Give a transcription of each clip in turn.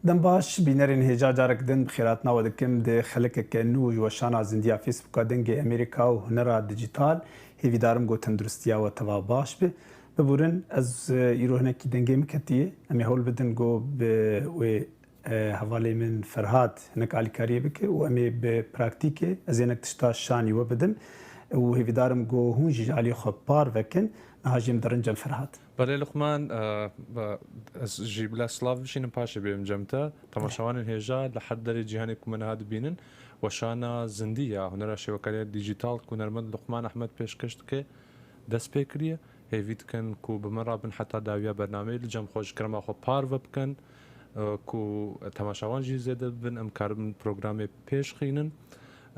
دم باش بینرین هجا جارک دن بخیراتنا و دکم ده خلق کنو جوشانا زندیا فیسبوک دنگ امریکا و هنرا دیجیتال هیوی دارم گو تندرستیا و توا باش به ببورن از ایروهنه کی دنگی مکتیه امی هول بدن گو به و حوالی من فرهاد هنک علی کاریه بکه و امی به پراکتیکه از اینک تشتا شانی و بدم و هیوی دارم گو هونجی علی خب پار وکن نهاجم درنجم فرهاد بله لقمان از جیب سلاف بشین پاشه بیم جمتا تماشاوان هجا لحد در جهانی کمن هاد بینن وشانا زندیه هنر شبکه دیجیتال کنرمند لقمان احمد پیشکش که دست بکریه هیوید کن کو بمرابن حتی داویا برنامه لجم خوش کرما خو پار وبکن کو تماشاوان جی زیاده بن امکار من پروگرام پیش خینن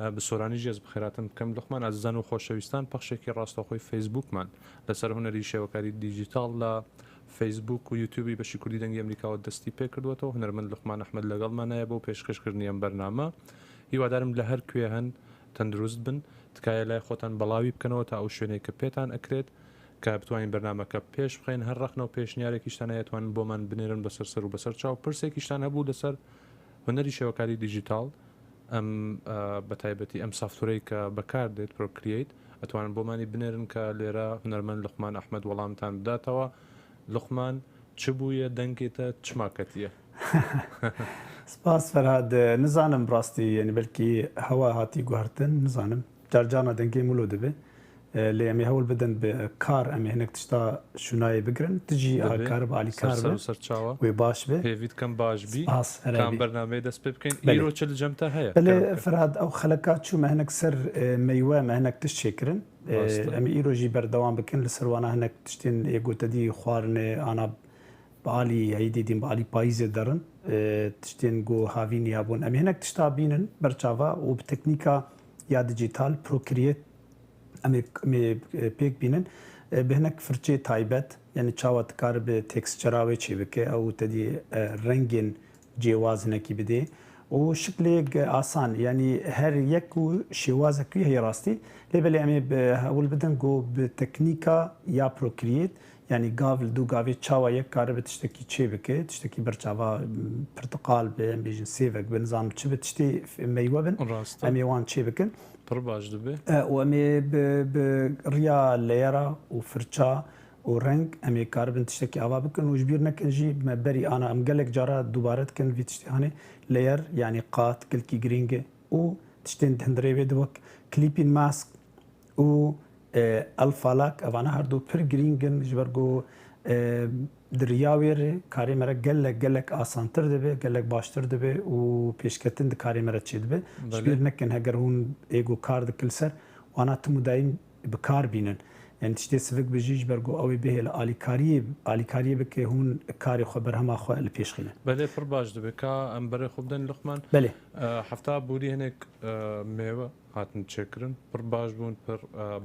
بسورانی جز بخیراتم کم لقمان عزیزان و خوشویستان پخش کی راستخوی فیسبوک من لسر هنری شبکه دیجیتال لا فیسبوک و یوتیوبی بشی کلی دنگی امریکا و دستی پیکرد تو هنرمند لقمان احمد لگل من ابو پیشکش کردنی ام برنامه هیوا دارم لهر کوی هن تندرست بن تکای لای خوتن بلاوی بکنو تا او شونه کپیتان اکرید که بتوانین برنامه که پیش بخین هر رخنه و پیش نیاره کیشتانه یتوان بو من بنیرن بسر سر و بسر چاو پرسه کیشتانه بود لسر هنری شبکه دیجیتال ام بتایبەتی ئەم سافتوری کە بەکاردێت پرۆکرییت ئەتوانن بۆمانی بنێرن کە لێرە هونەرمەند لقمان ئەحمەد وەڵامتان بداتەوە لقمان چ بوویە دەنگێتە چماکەتیە سپاس فرهاد نزانم ڕاستی یعنی بەلکی هەوا هاتی گوهرتن نزانم جارجانە دەنگی مولۆ دەبێ لێ ئەمێ هەوڵ بدەن بە کار ئەمێ هەنێک تشتا شونایە بگرن تجی کار بە علی کار سەرچاوە وێ باش بێ هێویت کەم باش بی کام بەرنامەی دەست پێ بکەین ئیرۆ چ جەمتە هەیە بەێ فرهاد ئەو خەلەکات چوومە هەنێک سەر مەیوە مە هەنێک تشت چێکردن ئەمە ئیرۆژی بەردەوام بکەن لە سەروانە هەنێک تشتێن یەگوتەدی خواردنێ ئانا بەعالی هەی دیدین بەعالی پاییزێ دەڕن تشتێن گۆ هاوینی هەبوون ئەمە هەنێک تشتا بینن بەرچاوە و بتەکنیکا یا دیجیتال پرۆکریێت ئەمێ پێک بینن بهنەک فرچێ تایبەت یعنی چاوە دکار بە تێکسچراوێ چێ بکە ئەو تەدی ڕەنگێن جێوازنەکی بدێ و شکلێک ئاسان ینی هەر یەک و شێوازەکوی هەیە ڕاستی لێبەلێ ئەمێ هەوڵ بدەن گۆ بە تەکنیکا یا پرۆکریێت ینی گاڤ دوو گاوێت چاوە یەک کارە بە تشتێکی چێ بکێت تشتێکی بەرچاوە پرتقال بێ ئەم بێژن سێڤک بنظام چ بە تشتێ مەیوە بن ئەمێ وان چێ بکەن پڕ باش دەبێ و ئەمێ ڕیا لێرە و فرچا و ڕنگ ئەمێ کار بن تشتێکی ئاوا بکەن و ژبیر نەکەنژی بەری ئانا ئەم گەلێک جارە دووبارە کەن وی تشتیانێ لێر ینی قات گلکی گرینگە و تشتێن هەندرێوێت وەک کلیپین ماسک و ئەلفالاک ئەوانە هەردوو پر گرینگن ژبەرگۆ دریاوێرێ کارێمەرە گەلێک ئاسانتر دەبێ گەلێک باشتر دەبێ و پێشکەتن کارێمەرە چێ دەبێ ژبیر نەکەن هەگەر هون ئێگو کار دکل سەر وانە تمودایم بکار بینن یعنی تشتێ سڤک بژیش بەرگۆ ئەوەی بهێ لە ئالیکاریە بکە هون کاری خۆ بەرهەماخوا لە پێشخینە بەێ پڕ باش دەبێت کا ئەم بەرە خوبدەن لقمان بەێ هەفتا بوری هەنێک مێوە هاتن چێکردن پڕ باش بوون پر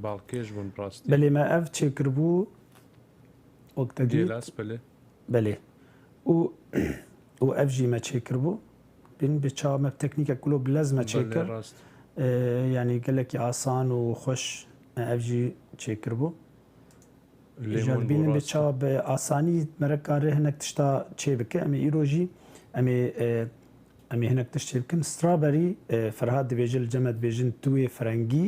باڵکێش بوون ڕاستی بەێمە ئەف چێکرد بوو وەکتەگیلاس بەێ و ئەف ژیمە چێکرد بوو بین بێ چاومە تەکنیکە کلۆ بلەزمە چێکرد ینی گەلێکی ئاسان و خۆش ئەفژی چێکرد بوو بینن بێ چاوە بە ئاسانی مەرەکارێ هەنێک تشتا چێ بکە ئەمێ ئیرۆژی ئەمێ هەنێک تشت چێ بکەن سترابەری فەرهاد دەبێژە لە جەمە دەبێژن توێ فەرەنگی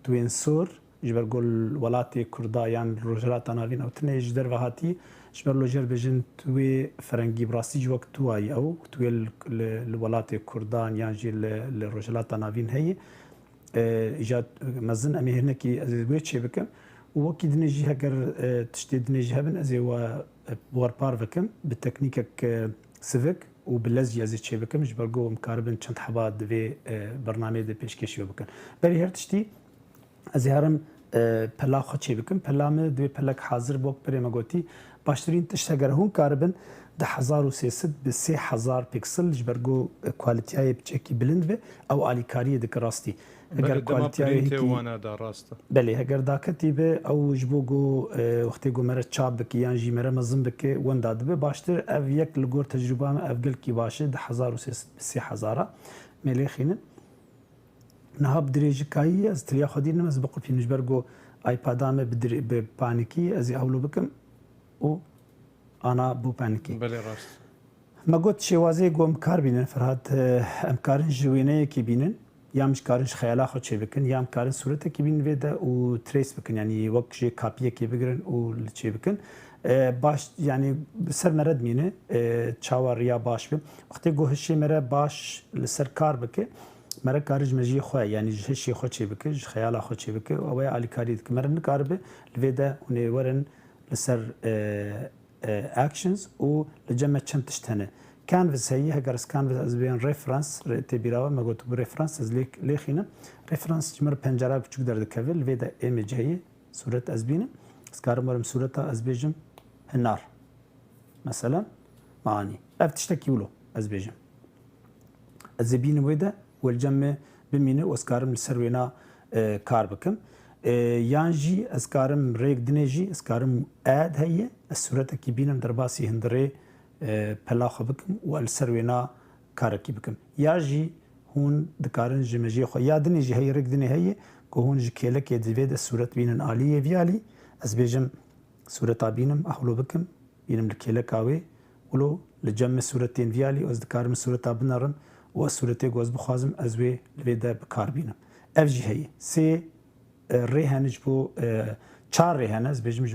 توێن سۆر ژبەر گۆل وڵاتی کوردا یان ڕۆژهەڵاتە ناوین ئەوتنێژ دەرەهاتی ژبەر لۆژێر بێژن توێ فەرەنگی بڕاستی وەک توایی ئەو توێ لە وڵاتی کوردان یانژی لە ڕۆژهەڵاتە ناوین هەیە ئیجاد مەزن ئەمێ هێنێکی ئەزێ چێ بکەم وەکی دنێژی هەگەر تشتێ دنێژی هەبن ئەزێ وەرپار بکەم بە تەکنیکێک سڤک و بلەزی ئەزێ چێ بکەم ژ بەرگۆ ئەمکاربن چەند حەبا دەبێ بەرنامێ دە پێشکەشیوە بکەن بەری هەر تشتی ئەزێ هەرم پەلاخۆ چێ بکەم پەلامە دوێ پەلک حاضر بۆ پرێمەگوتی باشترین تشت هەگەر هون کاربن 1300 بە 3000 پیکسل ژ بەرگۆ کوالیتیایە بچێکی بلند بێ ئەو ئالیکاریە دکە ڕاستی هەگەر کوالیتیوانەدا ڕاستە بەێ هەگەر داکەتی بێ ئەو ژ بۆ گۆ وەختێ گۆمەرە چاپ بکە یان ژیمەرە مەزم بکە وەندا دەبێ باشتر ئەv یەک لە گۆر تەجروبامە ئەv گەلکی باشە 1300 مێلێ خینن نەها درێژکایی ئەس تریا خودی نمەز بە قوپی نژبەر گۆ ئایپادامە بە پانیکی ئەزی هەولو بکەم و ئانا بوو پانیکی ما گوت شێوازەیە گۆم کار بینن فەرهاد ئەم کارن ji wêneyekê bînin yam ji karin ji xeyala xwe çê bikin yam karin sûretekê bînin vê de û trace bikin yanî wek jê kapiyekê bigirin û li çê bikin. Baş yani ser me re dimîne çawa riya baş be. Wextê got hişê me re baş li ser kar bike me re karî ji mejiyê xwe yanî ji hişê xwe çê bike ji xeyala xwe çê bike ew ya alîkariyê dike. Me re nikaribe li vê de hûn ê werin li ser actions û li cem me çend tişt hene. Canvas heye heger ez Canvas ez bêhên referans tê bîrawe me got bu referans ez lê xînim. Referans ji me re pencera biçûk derdikeve li vê de image heye sûret ez bînim. Ez karim werim sûreta ez bêjim hinar. Mesela manî. Ev tiştekî wilo ez bêjim. Ez ê bînim wê de wel cem me bimîne û ez karim li ser wêna kar bikim. Yan jî ez karim rêk dinê jî ez karim ad heye ez sûretekî bînim derbasî hindirê pela xwe bikim û li ser wêna karekî bikim. Ya jî hûn dikarin ji mejiyê xwe ya dinê jî heye rêk dinê heye ku hûn ji kêlekê divê de sûret bînin aliyê vî alî ez bêjim sûreta bînim ahlo bikim bînim li kêleka wê wilo li cem me sûretên vî alî ez dikarim sûreta binarim û ez sûretê ku ez bixwazim ez wê li vê de bikar bînim. Ev jî heye. Sê rê hene ji bo çar rê hene ez bêjim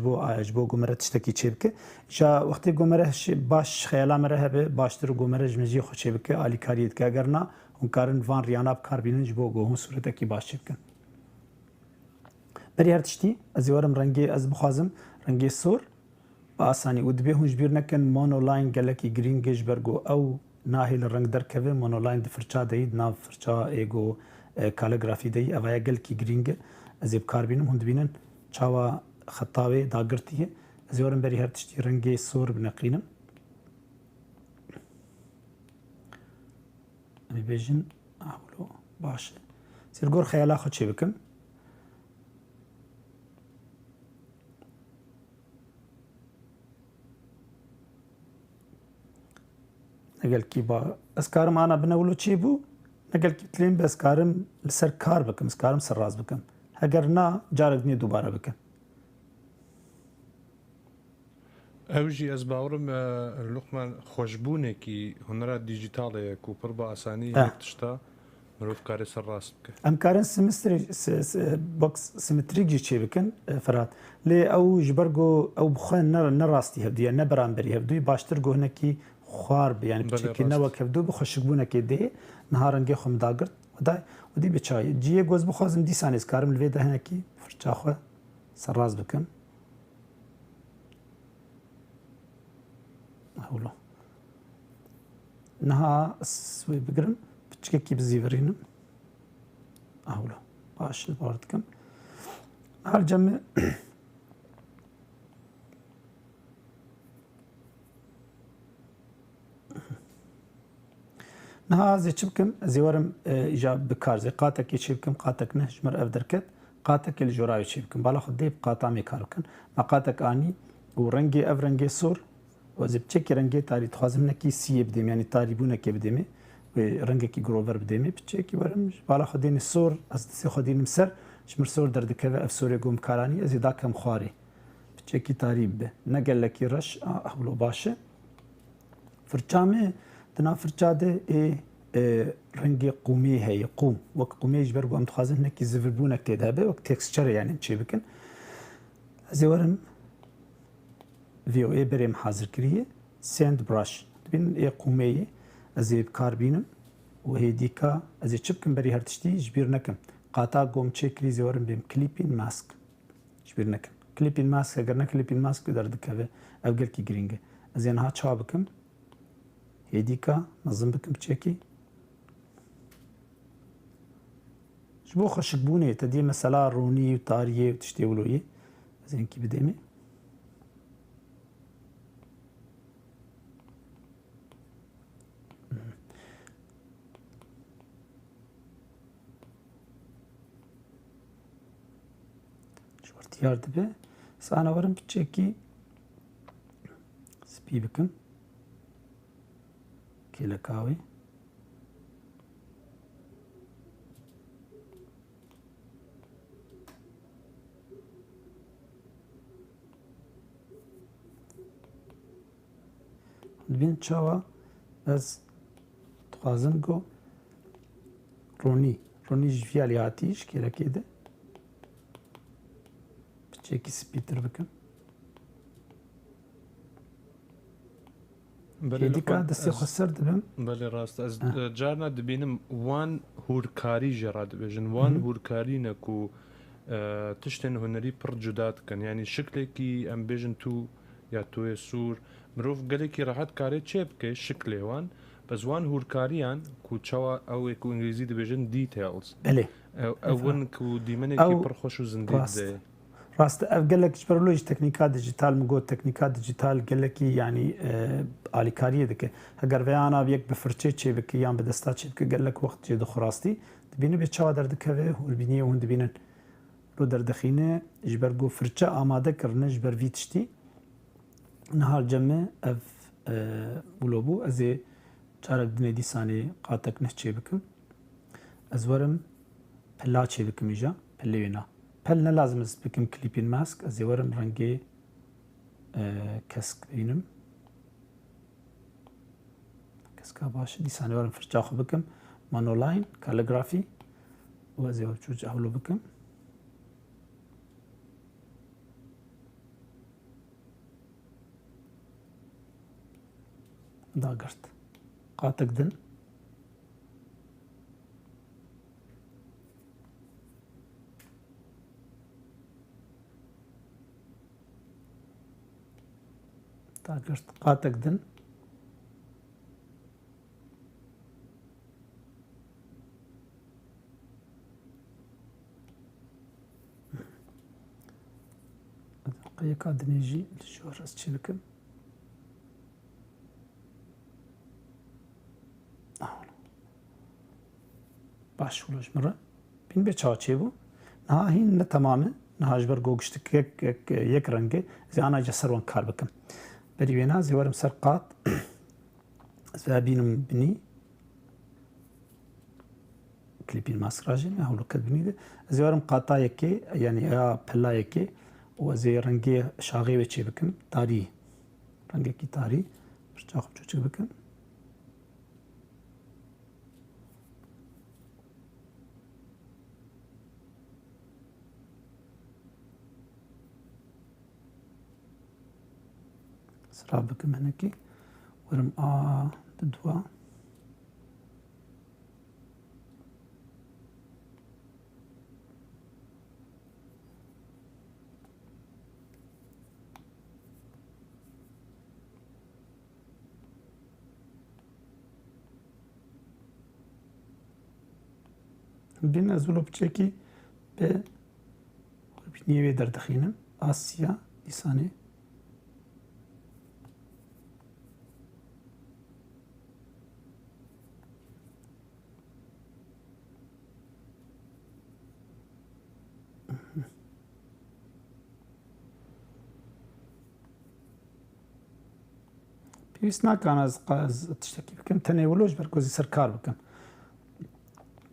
ji bo gomere tiştekî çê bike. Ja wextê gomere baş xeyala me re hebe baştir gomere ji mejiyê xwe çê bike alîkariyê dike eger na hûn karin van riyana bikar bînin ji bo ku hûn sûretekî baş çê bikin. Berî her tiştî ez ê werim rengê ez bixwazim rengê sor bi asanî û dibe hûn ji bîr nekin monoline gelekî girîngê ji ber ku ew nahê li reng derkeve monoline di firça deyî di nav firçayê ku kaligrafî deyî ev ya gelekî girîng e ez ê bikar bînim hûn dibînin çawa xeta wê dagirtiye ez ê werim berî her tiştî rengê sor bineqînim. Em ê bêjin wilo baş e. Sêrgor xeyala xwe çê bikim. Negelkî ez karim ana bine wilo çê bû negelkî tilên bi ez karim li ser kar bikim ez karim serraz bikim. Heger na carek dinê dubare bikim. Ew jî ez bawerim Luqman xweşbûnekî hunera dîjîtalê ku pir bi asanî yek tişta mirov karê serrast bike. Em karin simetrîk jî çê bikin Ferhat. Lê ew ji ber ku ew bi xwe nerastî hevdûye ne beramberî hevdûyî baştir ku hinekî xwar bi yanî piçekî ne wek hevdû bi xweşikbûnekê dê niha rengê xwe min dagirt û dî biçayê. Ciyê ku ez bixwazim dîsan ez karim li vê de hinekî firça xwe serraz bikim. Hewlo. Niha ez wê bigirim piçikekî bizîvirînim. Hewlo. Baş li bar dikim. Niha cem me niha ez ê çi bikim ez ê werim îja bikar zê qatekê çê bikim qatek ne ji me re ev derket qatekê li joravê çê bikim bala xwe dê bi qatamê kar bikin me qatek anî û rengê ev rengê sor û ez ê piçekî rengê tarî dixwazim hinekî siyê bidême yanî tarîbûnekê bidême wê rengekî girover bidême piçekî werim bala xwe dênê sor ez destê xwe dînim ser ji mir sor derdikeve ev sorê ku em karanî ez ê dakem xwarê piçekî tarî bibe ne gelekî reş hewlo baş e firça me di nav firça de rengê qûmê heye qûm wek qûmê ji ber ku em dixwazin hinekî zivirbûnek tê de hebe wek texture yani çê bikin ez ê werim vê berê min hazir kiriye sand brush dibînin ê qûmeyê ez ê bikar bînim û hêdîka ez ê çi bikim berî her tiştî ji bîr nekim qata ku em çê kirî ez ê werim bêm clipping mask ji bîr nekim clipping mask eger ne clipping mask derdikeve ev gelkî girîng e ez ê niha çawa bikim hêdîka mezin bikim piçekî ji bo xweşikbûnê te dî mesela ronî û tariyê û tiştê wiloyê ez ê hinkî bidême ji wertiyar dibe ez ana werim piçekî spî bikim kêleka wê dibînin çawa ez dixwazim ku ronî ji fiyalê hatî şkêrekê de biçekî spîtir bikim. Hêdîka destê xwe ser dibim. Belê rast ez carna dibînim wan hûrkarî jî radibêjin. Wan hûrkarî ne ku tiştên hunerî pir cuda dikin. Yani şiklekî em bêjin tu ya tu yê sûr mirov gelekî rehet karê çê bike şiklê wan. Bes wan hûrkariyan ku çawa ew ê ku îngilîzî dibêjin details. Belê. Ew in ku dîmenekî pir xweş û zindî dide. Rast ev gelek ji ber jî teknîka dijîtal min got teknîka dijîtal gelekî yanî alîkariyê dike. Heger veyana yek bi firçe çê bike yan bi desta çê bike gelek wext jê dixwe rastî dibînî bê çawa derdikeve hûrbîniyê hûn dibînin. Lo derdixîne ji ber got firçe amade kirine ji ber vî tiştî nihar ceme ev wilo bû ez ê carek dinê dîsanê qatek neh çê bikim. Ez werim pilla çê bikim îja pillê wêna. Pel ne lazım ez bikim klîpên mask ez ê werim rengê kesk bînim. Keska baş dîsanê werim firça xwe bikim monoline kaligrafî û ez ê çû hewlo bikim. Dagirt qatek din dagirt qatek din qeyeka dinê jî li ji ez çê bikim. Baş wilo ji min re bîn bê çawa çêbû niha hîn ne temamı niha ji ber got giştik yek rengê ez ê ana ji ser wan kar bikim. Berî wêna ez ê werim ser qat ez ê bînim binî klîpên maskra jî me hewleket binî de ez ê werim qata yekê yanî ya pilla yekê û ez ê rengê şaxê wê çê bikim tarî rengekî tarî firça xwe çûçik bikim. Sirab bikim hinekî werim a di dua bîn ez wilo biçekî bi hûrbîniyê wê derdixînim Asya dîsanê pêwîst nakan ez tiştekî bikim tenê wilo ji ber ku ez ê ser kar bikim.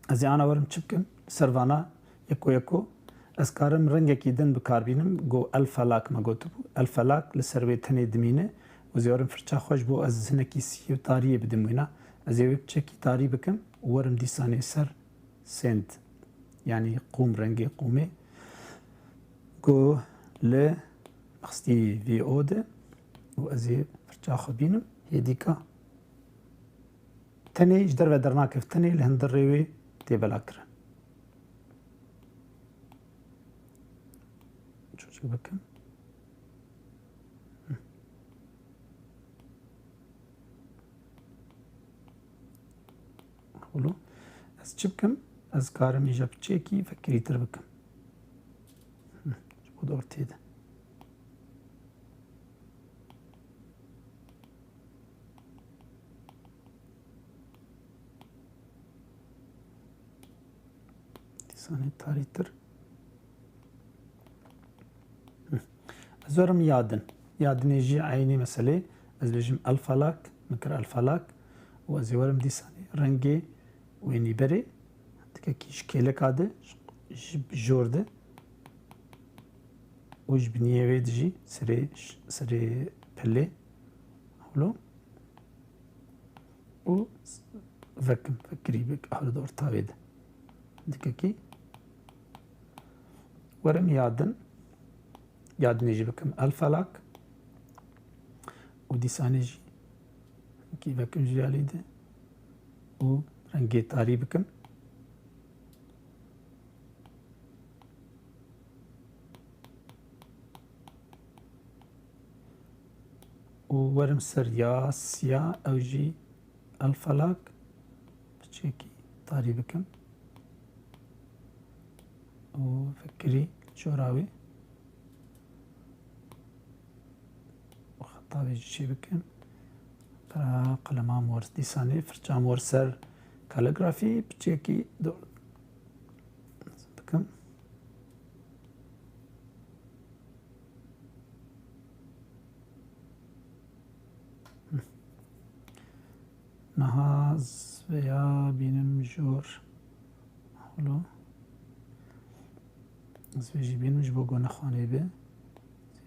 Ez ê ana werim çi bikim ser vana yeko ez karim rengekî din bikarbînim got el felak me gotibû el felak li ser wê tenê dimîne ez ê werim firça xwe ji bo ez hinekî sî û tariyê bidim wêna ez ê wê biçekî tarî bikim û werim dîsanê ser send yanî qûm rengê qûmê got li mexstî vê o de û ez ê firça xwe bînim hêdîka tenê ji derve dernakev tenê li hindirê wê tê belakirin. Çûçik bikim. Hewlo ez çi bikim ez karim îja biçekî fekirîtir bikim. Ji bo ortê de dîsanê tarîtir ez werim yadin yadinê jî eynî meselê ez bêjim el felak min kir el felak û ez ê werim dîsanê rengê wênîberê tikekî ji kêleka de ji jor de û ji biniyê wê de jî serê pillê hewlo و vekkim fekirî bik ahli ortavê de dikekî werim yadinê jî bikim elfelak û dîsanê jî kî vekkim ji alî de û rengê tarî bikim û werim ser ya siyah ew jî elfelak biçêkî tarî bikim û fekirî çora wê û xeta wê jî çê bikim pira qelema mor dîsanê firça mor ser kaligrafî biçêkî bikim niha veya bînim jor holo ez vê jî bînim ji bo gonexwanê bê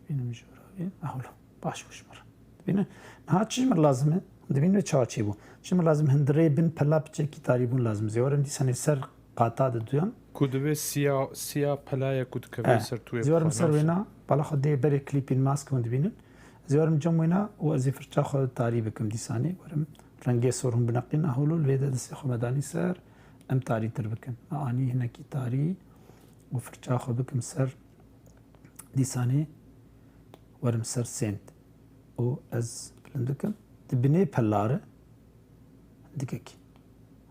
bînim jora wê holo baş bû ji mir dibînin niha çi ji mir lazim e dibînin çawa çêbû ji mir lazim hindirê bin pela biçêkî tarî bûn lazim zê werim dîsanê ser qata diduyan ku divê siyah pelaya ku dikeve ser tu zê werim ser wêna bala xwe dê berê klîpên mask hûn dibînin zê werim cem wêna û ez ê firça xwe tarî bikim dîsanê werim rengê sor hûn bineqîn holo li vê de destê xwe me danî ser em tarîtir bikin anî hinekî tarî û firça xwe bikim ser dîsanê werim ser sênd û ez bilind dikim di binê pelare dikekî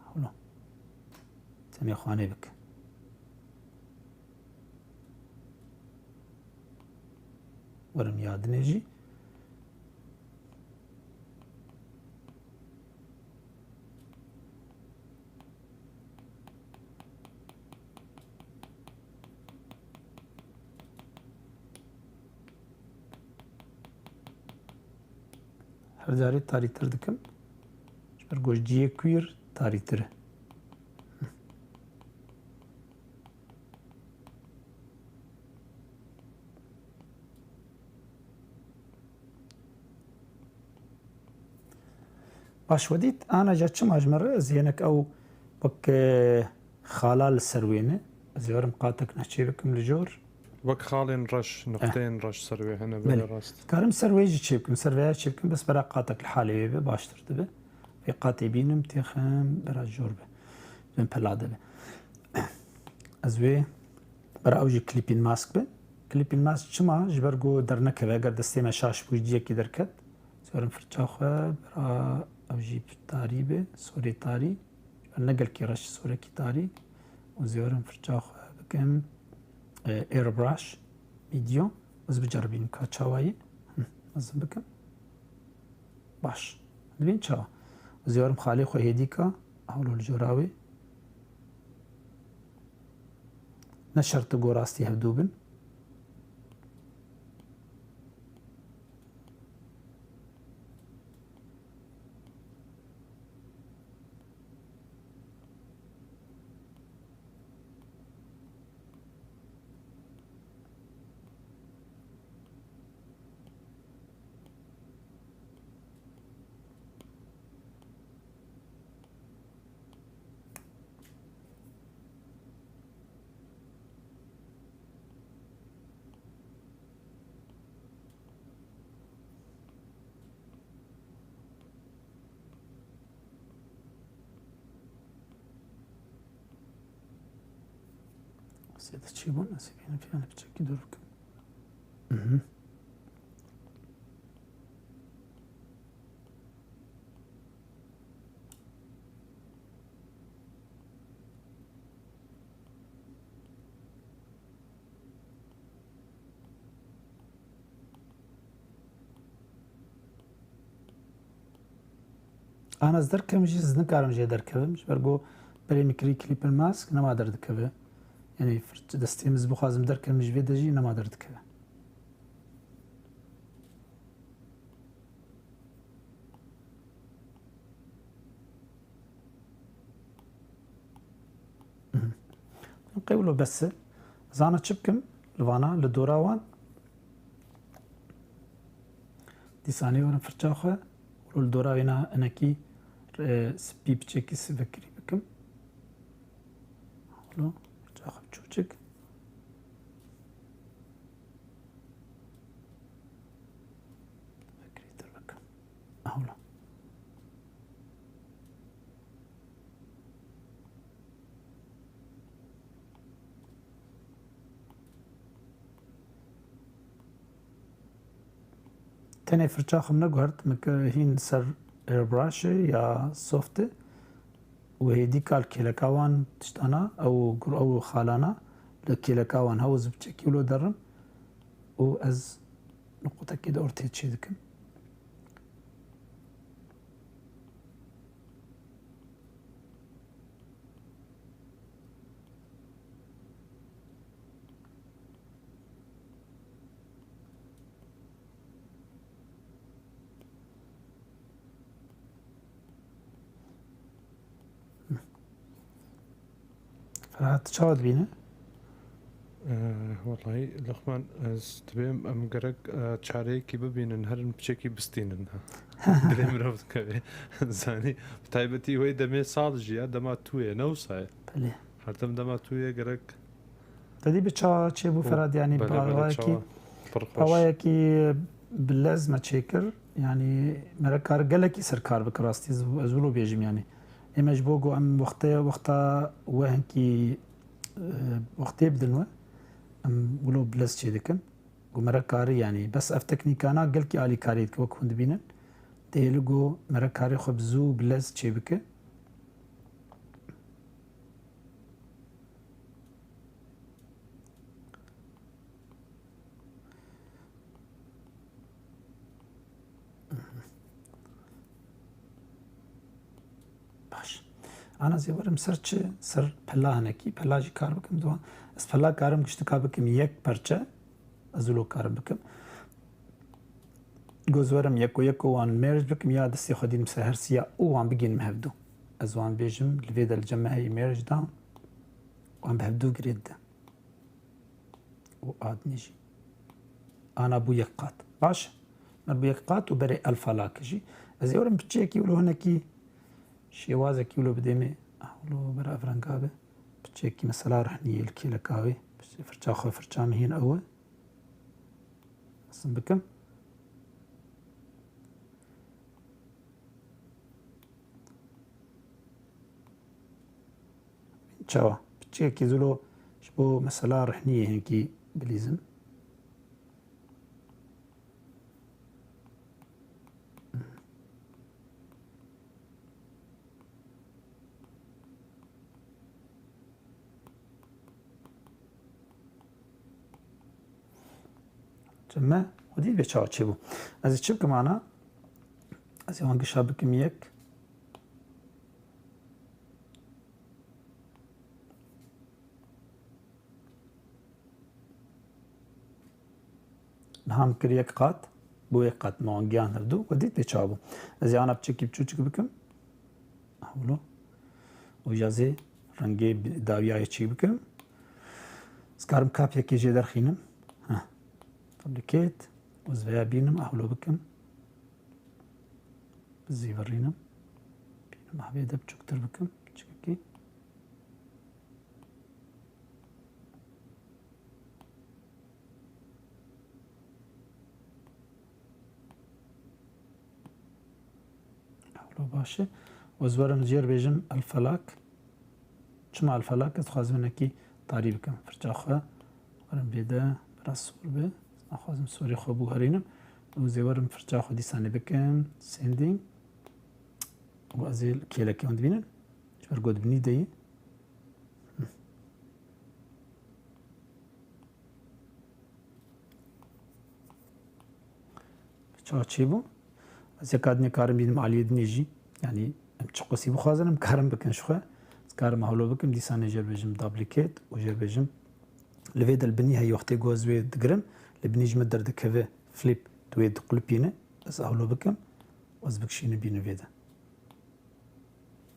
holo tenê xwanê bike werim yadinê jî her carê tarîtir dikim ji ber gojciyê kwîr tarîtir e baş wedît ana ca çima ji me re ez yenek ew wek xala li ser wê ne ez ê werim qatek nehçê bikim li jor wek xalên reş nuqteyên reş ser wê hene vê rast karim ser wê jî çê bikim ser vêya çê bikim bes bera qatek li halê wê be baştir dibe vê qatê bînim têxim bera jor be bin pela dibe ez wê bera ew jî klîpên mask be klîpên mask çima ji ber got dernekeve eger destê me şaş bû ji ciyekî derket ez werim firça xwe bera ew jî tarî be sorê tarî ne gelkî reş sorekî tarî û ez ê werim firça xwe bikim airbrush medium ez biceribînim ka çawayê ez bikim baş dibîn çawa ez ê werim xalê xwe hêdî ka hewlo li jora wê ne şert e got rastî hevdû bin سێدە چی بوون نەسیبێنە پیانە بچێکی دوور بکەم ئان ez derkevim jî ez nikarim jê derkevim ji ber got berê mikirî klîpên mask nema derdikeve yani destê ez bixwazim derkevim ji vê de jî nema derdikeve qewlo bes e zana çi bikim li vana li dora wan dîsanê werim firça xwe li dora wê na hinekî سپی بچێکی سڤەکری بکەم جاخە بچووچک فکریتر بکەم ئەوڵە tenê firça xwe neguhert hîn ser airbrushê ya softê û hêdî kal kêleka wan tiştana ew xalana li kêleka wan hewz bi çekî lo derim û ez nuqotekê de ortê çê dikim. فرهاد çawa dibîne? والله لقمان ez dibêm em gerek çareyekî bibînin herin piçekî bistînin dilê mirov dikeve zanî bi taybetî wê demê sal jî ya dema tû ye ne wisa ye Belê. her dem dema tû ye gerek Tedî bi çawa çêbû Ferhad yanî pawayekî bi lez me çêkir yanî me re kar gelekî serkar bike rastî ez wilo bêjim yanî êm ji bo got em wexta we hinkî wextê bidin we em wilo bi lez çê dikin got me re karî yanî bes ev teknîkana gelkî alîkarî dike wek hûn dibînin dê li got me re karî xwe bi zû bi lez çê bike. Ana zêwerim ser çi ser pela hinekî pela jî kar bikim dohan ez pela karim giştika bikim yek perçe ez wilo karim bikim gozwerim yeko wan mêrj bikim ya destê xwe dînim ser hersiya û wan bigînim hevdû ez wan bêjim li vê de li cem me heyî mêrj da wan bi hevdû girê dide û adnî jî ana bû yek qat baş mer bû yek qat û berê el felakê jî ez ê werim piçeyekî wilo hinekî şêwazekî wilo bidême wilo berav renga be piçekî mesela rehniyê li kêleka wê firça xwe firça min hîn ew e hezm bikim çawa piçekî zilo ji bo mesela rehniyê hinkî bilîzim me xwedî bê çawa çêbû ez ê çi bikim ana ez ê wan gişa bikim yek niha min kir yek qat bû yek qat me wan giyan hevdû xwedî bê çawa bû ez ê ana piçekî biçûçik bikim hewlo û ya zê rengê dawiyayê çî bikim ez karim kapyekê jê derxînim Duplicate ez veya bînim hewlo bikim bizîvirînim bînim hevê de biçûktir bikim piçikekî hewlo baş e ez werim jêr bêjim elfelak çima elfelak ez dixwazim hinekî tarî bikim firça xwe werim vê de biraz sor be axwazim sorê xwe bûherînim û zê werim firça xwe dîsanê bikim sending û ez ê kêlekê wan dibînin ji ber got binî deyî çawa çêbû ez yeka dinê karim bînim aliyê dinê jî yanî em çi qosî bixwazin em karim bikin ji xwe ez karim hewlo bikim dîsanê jêr bêjim duplicate û jêr bêjim li vê de li binî heyî wextê got ez wê digirim li binî ji min derdikeve flip tu wê diqulipîne ez hewlo bikim û ez bikişînim bînim vê de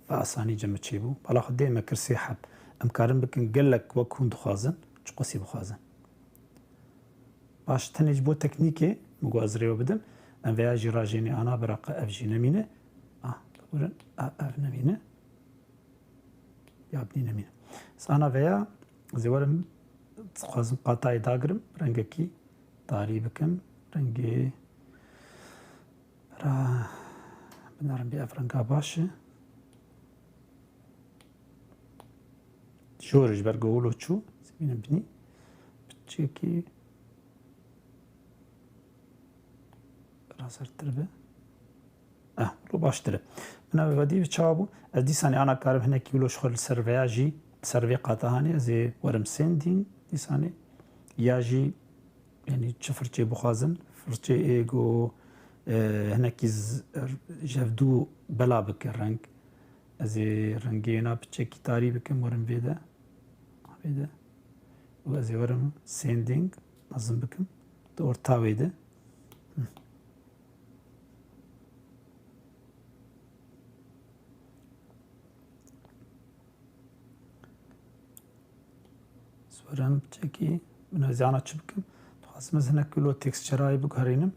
bi asanî cem çêbû bala xwe dê me kir sê heb em karim bikin gelek wek hûn dixwazin çi qosî bixwazin baş tenê ji bo teknîkê min got ez rêwe bidim em veya jî rajênê ana biraqa ev jî nemîne ورن اف نمینه یا بنی نمینه سانا veya زورم خوازم قطعی داگرم رنگکی داری بکم رنگی برا بنارم بی اف رنگا باشه جورج برگولو چو زمینم بنی بچکی راسرتر به رو باشتره من ودی بچابو از دیسانی آنا کارم هنه کیلوش خل سرویاجی سروی قطعانی از ورم سندین دیسانی یا جی یعنی چه فرچه بخوازن فرچه ایگو هنه کیز جفدو بلا بکر رنگ از رنگینا بچکی تاری بکم ورم بیده و از ورم سندینگ نظم بکم دور تاویده ورم چکی من زیانا چی بکم خواستم از هنه کلو تکسچرهای بگهرینم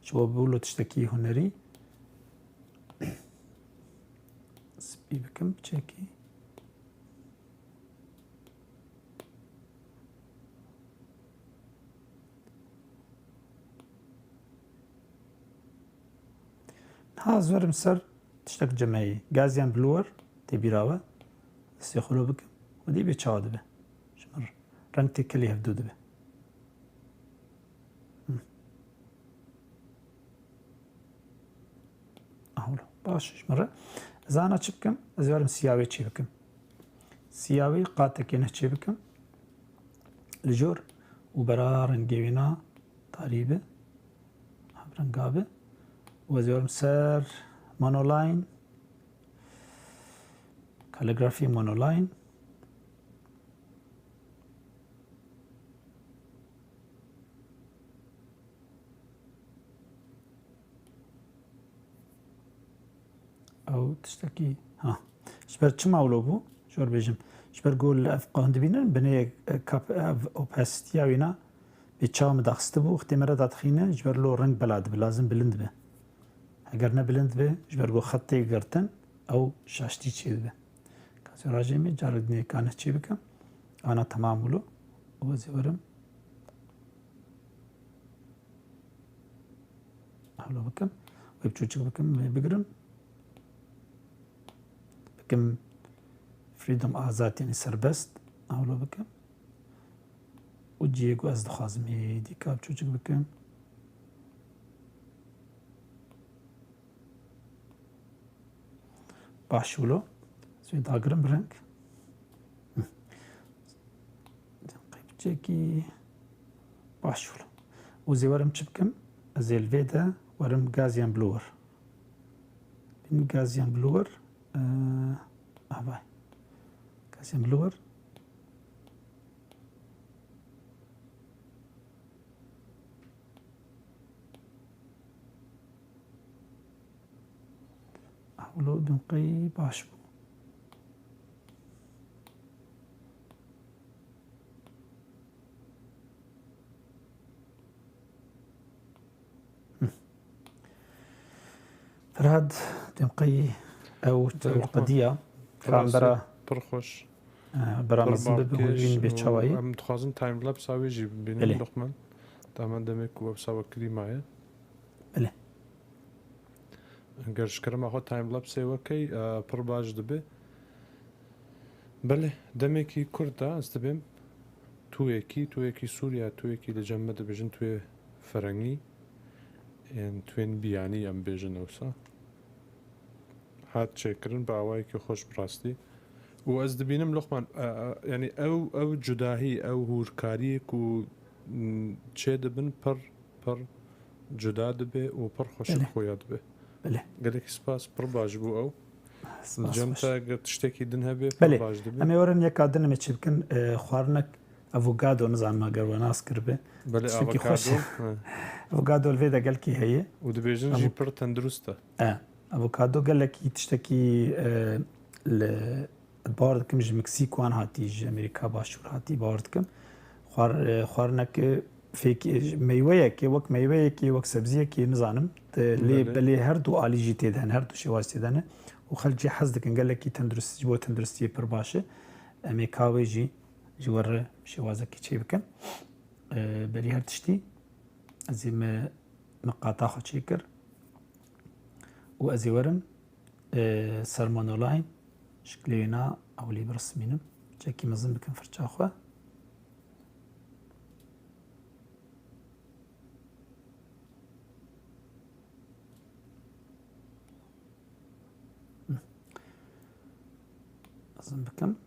شو بولو تشتکی هنری سپی بکم چکی ها زورم سر تشتک جمعی گازیان بلور تبیراوه سيخلو بك ودي بيتشاود به شمر رنگ تكلي هفدود به اهولو باش شمره زانا چي بكم ازوارم سياوي چي بكم سياوي قاتكي نه چي بكم لجور وبرا رنگيوينا تاريبه رنگابه وازوارم سر مونولاين calligraphy monoline او تشتكي ها شبر چما ولو بو شور بيجم شبر قول افقان دبينن بني كاب اوباسيتي وينا بيتشام داخست بو اختمره داتخينه جبر لو رنگ بلاد لازم بلند به اگر نه بلند به جبر گو خطي گرتن او شاشتي چيد به راجعي جاردني كانت چي بكم انا تمام ولو وزورم حلو بكم ويبچوچك بكم بگرم بكم فريدم آزاد يعني سربست حلو بكم وجيگو از دخوازمي ديكا بچوچك بكم باشولو سوی داگرم رنگ قیبچکی باشول و زیورم چی بکم از الویده ورم گازیان بلور بین گازیان بلور آبای گازیان بلور اولو دنقی باش بو فرهاد دمقي او القضيه كان برخوش برامز بهولين بتشواي ام تخازن تايم لابس اوي جي بين لقمان تمام دمك وبساوي كلي معايا بله انقرش كرما خو تايم لابس وكي بر باج دبي بله دمكي كردا استبم تويكي سوريا تويكي لجمد بجن توي فرنگي ان توين بياني ام بيجن اوسا هات شكرن باواي كي خوش براستي و از دبینم لقمان يعني او جداهي او هوركاريك و چه دبن پر جدا دبه و پر خوش خويا دبه بله قالك سپاس پر باج بو او جمتا تشتكي دنها به پر باج دبه اما ورن يك ادن ما چبكن خوارنك افوكادو نزعم ما قرب ناس كربه بله افوكادو افوكادو الفيدا قال كي هي و دبيجن جي پر تندرسته افوكادو قال لك تشتكي باردكم ج مكسيكو ان هاتي ج امريكا باشور هاتي باردكم خوارنك فێکی مەیوەیەکی وەک مەیوەیەکی وەک سەبزیەکی نزانم لێ هەردوو ئالیژی تێدان هەردوو شێواز تێدانە و خەلکی حەز دەکەن گەلێکی تەندروستی بۆ تەندروستی پڕ باشە ئەمێ کاوێژی ji were şêwazekî çê bikin berî her tiştî ez ê me qata xwe çê kir û ez ê werim ser monolayên ji kilêna ewlî birismînim çekî mezin bikin firça xwe mezin bikim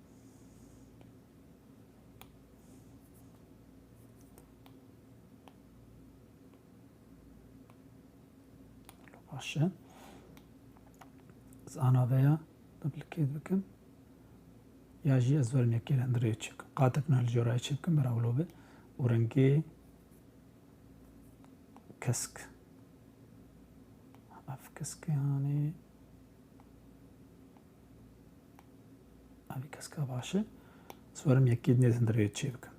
باشه از آن ویا دبلیکیت بکن یا جی از ورم یکی رندری چک قاطع کنال جورای چک کن براولو به ورنگی کسک اف کسک یعنی abi کسک باشه از ورم یکی رندری چک بکن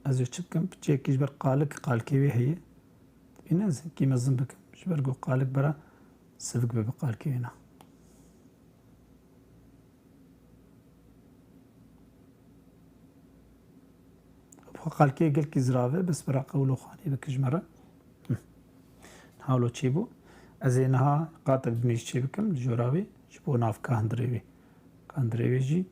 از چی بکم چیکیش بر قالکی هیه این از کی مزن بکم جبر گو قالک برا سفک به قالکی نه بخو قالکی گل کی زراوه بس برا قولو خانی بکش مره حاولو چی بو از اینها قاطع بنیش چی بکم جوراوی جبو ناف کاندریوی جی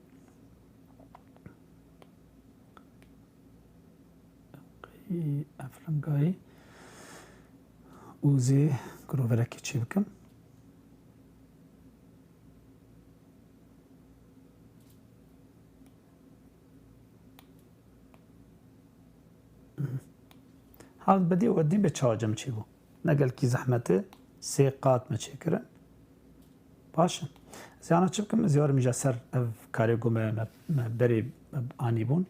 افرنگایی اوزی گروورکی چی بکم حال بدی ودی به چاجم چی بو نگل کی زحمته سه قات ما چی کرن باشه زیانا چی بکم زیار میجا سر اف کاری گو بری آنی بون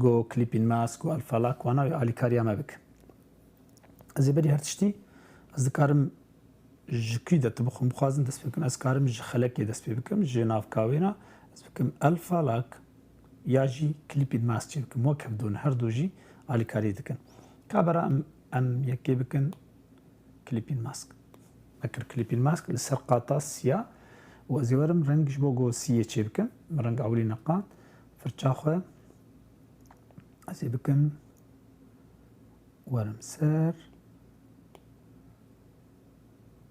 گو کلیپین ماسک و الفلاک وانا و آلیکاریا ما بک از بری هر تشتی از دکارم جکی دت بخوام خوازن دست بکم از کارم ج خلکی دست بکم ج ناف کاوینا دست بکم الفلاک یا جی کلیپین ماسک چی بکم موکب دون هر دو جی آلیکاری دکن کابرا ام یکی بکن کلیپین ماسک اکر کلیپین ماسک لسر قاطع سیا و از ورم رنگش بو گو سیه چی بکم رنگ اولی نقاط فرچاخه از بکن ورم سر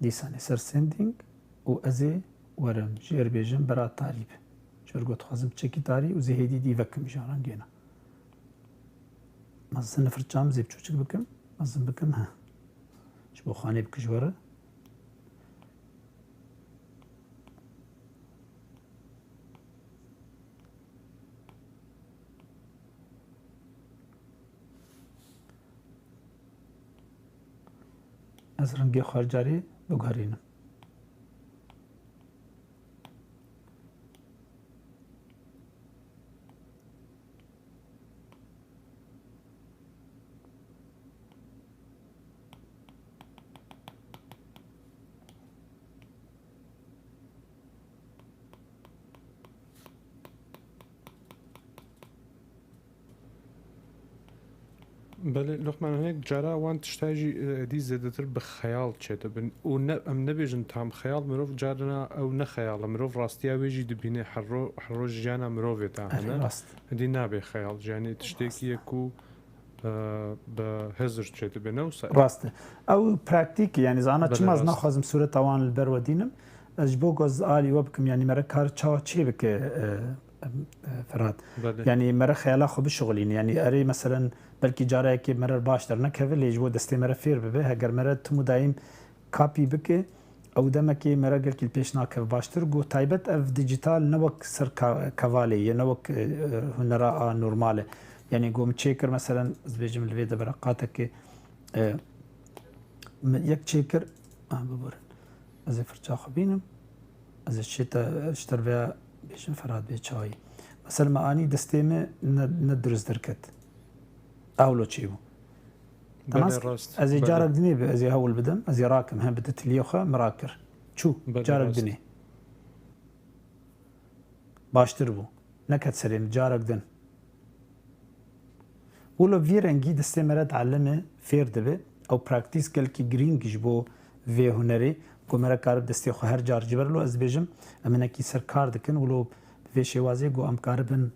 دیسانی سر سندینگ و از ورم جیر بیجم برا تاریب چرا گفت خواستم چکی تاری و زهیدی دیوکم جاران گینا مازن فرچام زیب چوچک بکم مازن بکم ها شبو خانه بکش وره از رنگی خارجاری بگذاریم. بله لقمان هناك جرا وان تشتاجي دي زيادتر بخيال تشيت بن ام نبيجن تام خيال مروف جارنا او نخيال مروف راستيا ويجي دبيني حرو جانا مروف تاع هنا دي نابي خيال يعني تشتكي يكو بهزر تشيت بنو راست او براكتيك يعني زانا تشماز ناخذ صوره طوان البر ودينم اجبو جوز الي وبكم يعني مرة كار تشا تشي بك فرات يعني مرة خيالا خو بشغلين يعني اري مثلا بلكي جاره كي مرة باشتر نكفل يجبو دستي مرة فير ببه هگر مرة تمو دايم كابي بك او دمكي مرة قال كي البيش ناكف باشتر جو تايبت اف ديجيتال نوك سر كافالي نوك هنراء نورماله يعني قوم تشيكر مثلا زبيجم الفيدا برقاتك يك تشيكر ببورن از فرچا خبينم از الشتا اشتر بها بيشن فراد بي چاي مثلا ما اني دستيمه ندرس دركت اولو چيبو تماس راست از بله. جارك دني از هول بدم از راكم هم بدت اليوخه مراكر شو بله جارك راست. دني باشتر بو نكت سرين جارك دن ولو في رنگی دسته مرا تعلمه فیر دبه او پراکتیس کل کی گرینگش بو وی هنری کو مرا کار دسته خو هر جار جبر لو از بجم امنه کی سر کار دکن ولو وی شوازی گو ام کاربن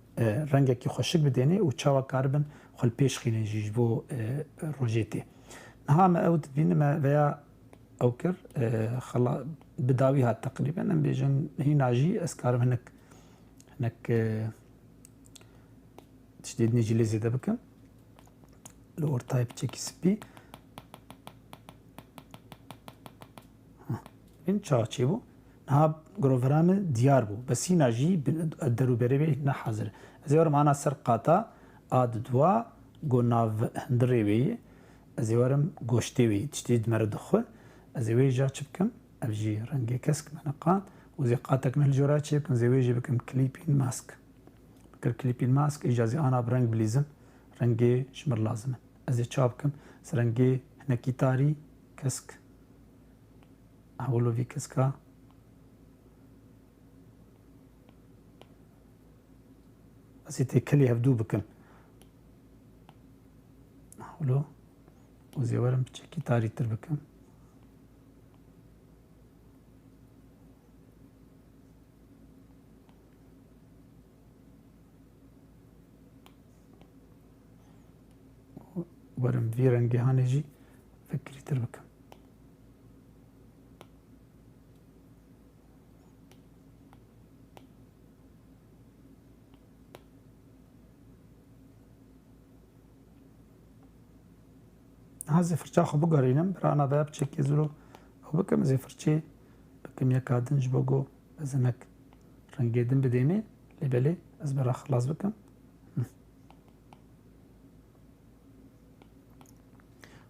رنگ کی خوشک بدینه او چاوا کاربن خل پیش خینه جیج بو روجيتي ها ما اوت بين ما ويا اوكر خلا بداويها تقريبا ام بيجن هي ناجي اسكار هناك تشديد نيجي لزي دبكم لور تايب تشيك سبي این چاچی بو ها گروفرام دیار بو بس هی ناجی درو بری به نه حاضر از یور معنا سر قاطا اد دوا گو ناو هندری وی از یورم گوشتی وی تشدید مرد خو از وی جا چبکم ابجی رنگ کسک من قان و زی قاتک نه الجورا چبکم زی وی بکم کلیپین ماسک بکر کلیپین ماسک اجازه انا برنگ بلیزم رنگی شمر لازمه از چابکم سرنگی هنکی تاری کسک اولو وی کسکا از تکلی هفدو بکم اولو و زیورم چکی تاری تر بکم ورم وی رنگی هانه جی فکری تر بکم هذا فرشة خو بقرينم برانا باب تشكي زلو او بكم زي فرشة بكم يكادن جبوغو ازنك رنگيدن بديمي لبالي از برا خلاص بكم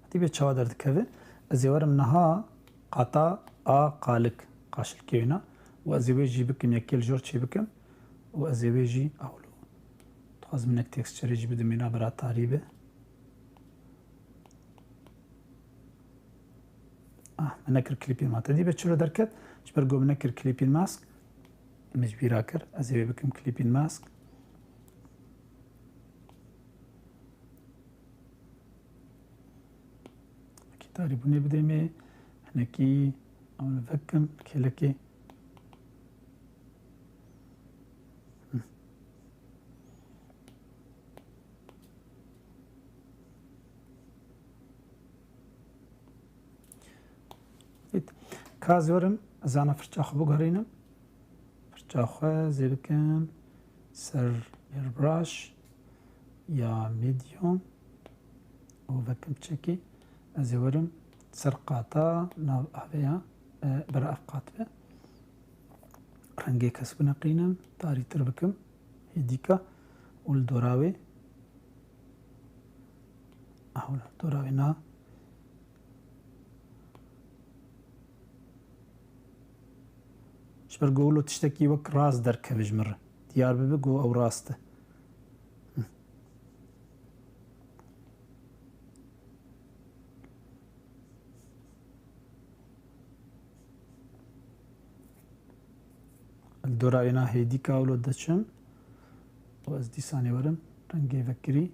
هدي بيت شوادر دكوه ازي ورم نها قاطا قالك قاشل كيونا وازي ويجي بكم يكيل جور چي بكم وازي ويجي اولو تخاز منك تكستشر يجي بدمينا برا تاريبه منكر كليبين مات دي بتشرو دركت جبرجو منكر كليبين ماسك مجبير اكر ازي بكم كليبين ماسك كي تاريبوني بديمي هناكي او نفكم كيلكي كازورم زانا فرشاخ بقرينم فرشاخ زي بكم سر براش يا ميديوم او بكم تشكي ازورم سر قاطا ناو اهبيا برا افقاتبه رنگي كسب نقينم تاري تربكم هديكا والدوراوي اهول دوراوي نا شبر قولو تشتكي وك راس دركه بجمر ديار ببقو او راسته الدورة انا هيدي كاولو دتشم واز دي ثاني ورم رنگي فكري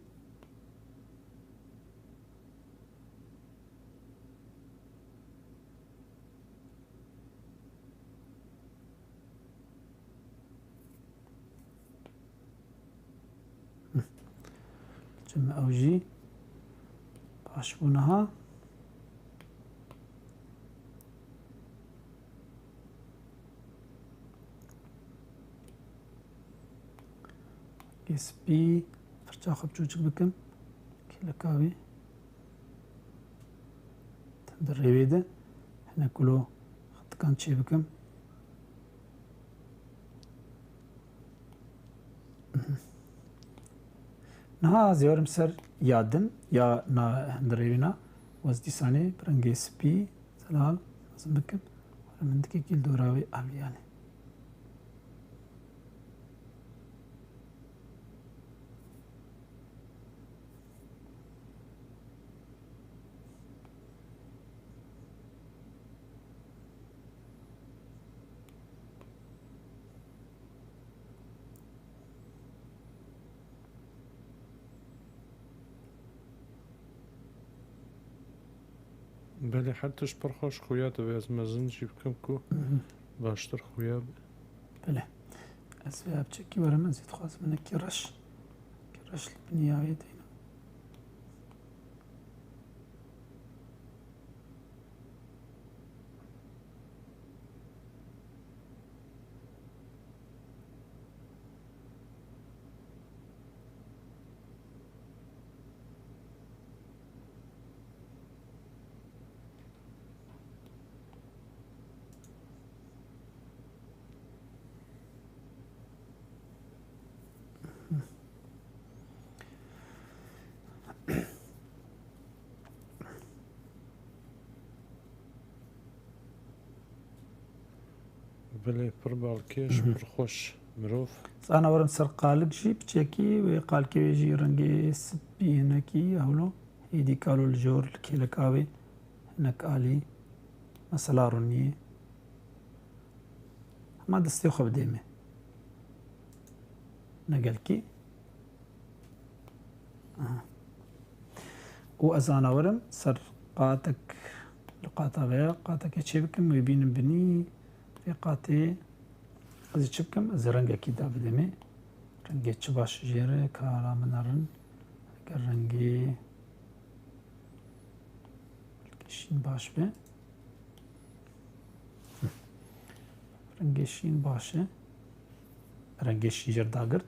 جمع اوجي باشبونها اس بي فرجا خب چوچك بكم كيلكاوي تندر ريبيده هنا كلو خط كان شي بكم نها زيور مسر يادم يا نا هندرينا وز دي ساني برنگي سبي سلال لازم بكم من دكي كيل دوراوي عملياني بله حتىش پرخۆش خویا دەبێ ئەس مەزنجی بکەم و باشتر خویا بله از به بچکی ورم از خواست من کرش لبنیاوی دینم بله پر باڵکێش پرخۆش مرۆڤ أنا ورم سر قالك جي بچكي وقالك يجي رنجي سبي هناكي أولو يدي قالوا الجور كيلكاوي هناك آلي مثلا رني ما دستي خب ديمي نقلكي وأزانا ورم سر قاتك لقاتا بيا قاتك يتشبكم ويبين بني في قاتي از چبکم از رنگ کی دا بدمه رنگ چباش جیره کالا منارن اگر رنگی شین باش به رنگ شین باشه رنگ شیجر داگر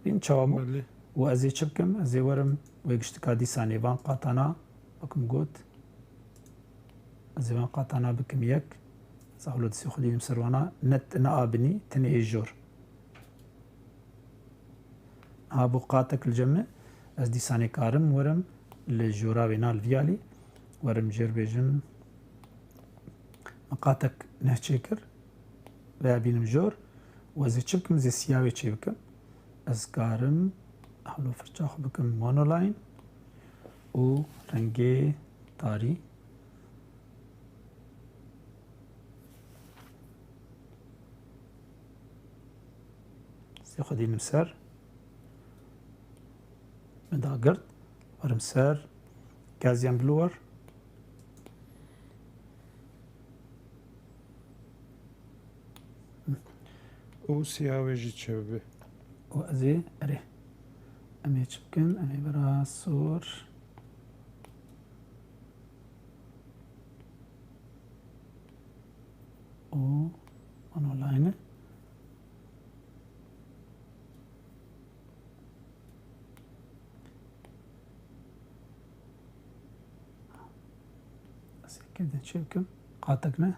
بین چوامو بله و از چبکم از ورم و گشت کادی ثانی وان قاتانا بکم گوت از وان قاتانا بکم یک سهولة دسي خديم سروانا نت نابني تني ايجور هابو قاتك الجمع از دي ساني كارم ورم لجورا بينال فيالي ورم جير بيجن مقاتك نهشيكر ويا بينم جور وزي تشبكم زي سياوي تشبكم از كارم احلو فرشاخ بكم مونولاين و رنجي تاري خدي نمسر مداقرت ورمسر غازيان بلور ئەو سیاوێژی چێ بێ وأزي أري أمي تشبكن أمي برا سور و أونلاين كده تشبكم قاتكنا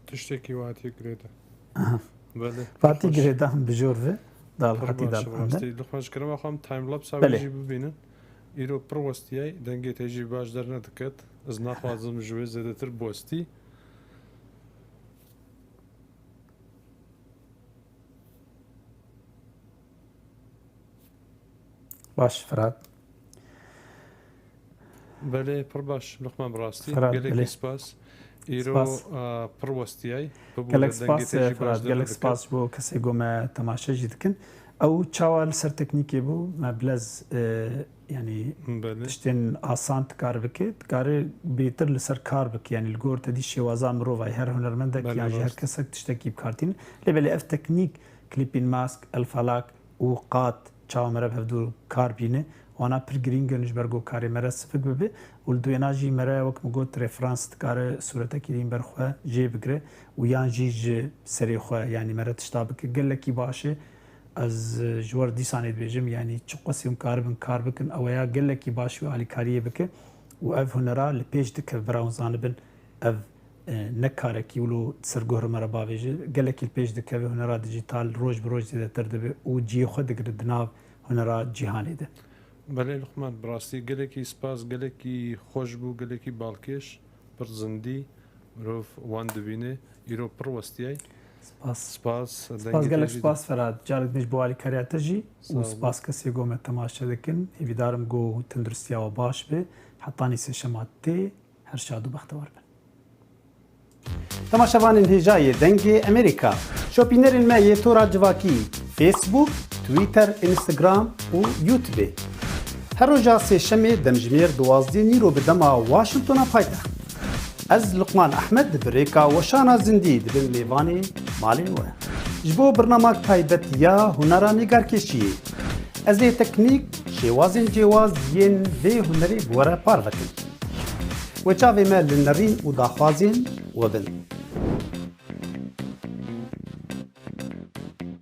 تشتێکی واتی گرێتە بله فاتي جريدا بجورفي دال حتي دال ڕاستی دڵخۆشکەرەوە خۆم تایم لەپ بله. ساوێژی ببینن ئیرۆ پڕوەستیای دەنگێ تێژی باش دەرنەدەکەت ئەس ناخوازم ژوێ زێدەتر بۆستی باش فراد بەلێ پڕ باش لەخمان بڕاستی فراد، گەلێکی بله. سپاس ئیرۆ سپاس. پڕوەستیای گەلێک سپاس فراد گەلێک سپاس بۆ کەسێک گۆمە تەماشەژی دکن ئەو چاوال سەر تەکنیکێ بوو مەبلەز ینی تشتێن ئاسان کار بکەیت کارێ بێتر لەسەر کار بکە ینی لگۆرتە دی شێوازان مرۆڤای هەر هونەرمەندێک بله، یان هەر راست. کەسێک تشتێکی بکارتین لێبێ ئەف تەکنیک کلیپین ماسک ئەلفالاک و قات چاومەرە هەفتوو کار بینێ وانا پر گرینگە نژبەرگۆ کارێ مەرە سفک ببێ و دوێناژی مەرە وەکم گوت ڕێفرانس دکارە سوورەتەکی دین بەرخوا جێ بگرێ و یان ژی ji serêxwe yanî mere tişta bike gelekî baş e ez ji wir dîsanê dibêjim yanî çi qesî karibin kar bikin ew ya gelekî baş û alîkariyê bike û ev hunera li pêş dike biraw zanibin ev ne karekî wilo sergohra me re bavêje gelekî li pêş dike vê hunera dijîtal roj bi roj zêdetir dibe û ciyê xwe digire di nav hunera cîhanê de بەلێ لوقمان بڕاستی گەلێکی سپاس گەلێکی خۆش بوو گەلێکی باڵکێش پڕ زەندی مرۆڤ وان دەبینێ ئیرۆ پڕوەستیای سپاس سپاس گەلک سپاس فەرهاد جارێک دیش بۆ ئالیکاریاتە ژی و سپاس کەسێک گۆمە تەماشە دەکەن هیویدارم گۆ تەندروستیاوە باش بێ حتانی سێشەمات تێ هەر شاد و بەختەوەر بن. تەماشەوانên هێژایê dengê Amerîka şopînerên me yê tora civakî Facebook, Twitter, Instagram û YouTubeê. Her roja sêşemê demjimêr 12 nîro bi dema Washingtona paytext. Ez Luqman Ehmed bi rêka weşana zindî dibin mêvanê malê we. Ji bo birnamak taybet ya hunera nîgarkêşiyê. Ez ê teknîk şêwazên cêwaz yên vê hunerê bi we re parvekim. Weçavê me li nerîn û daxwazên we bin.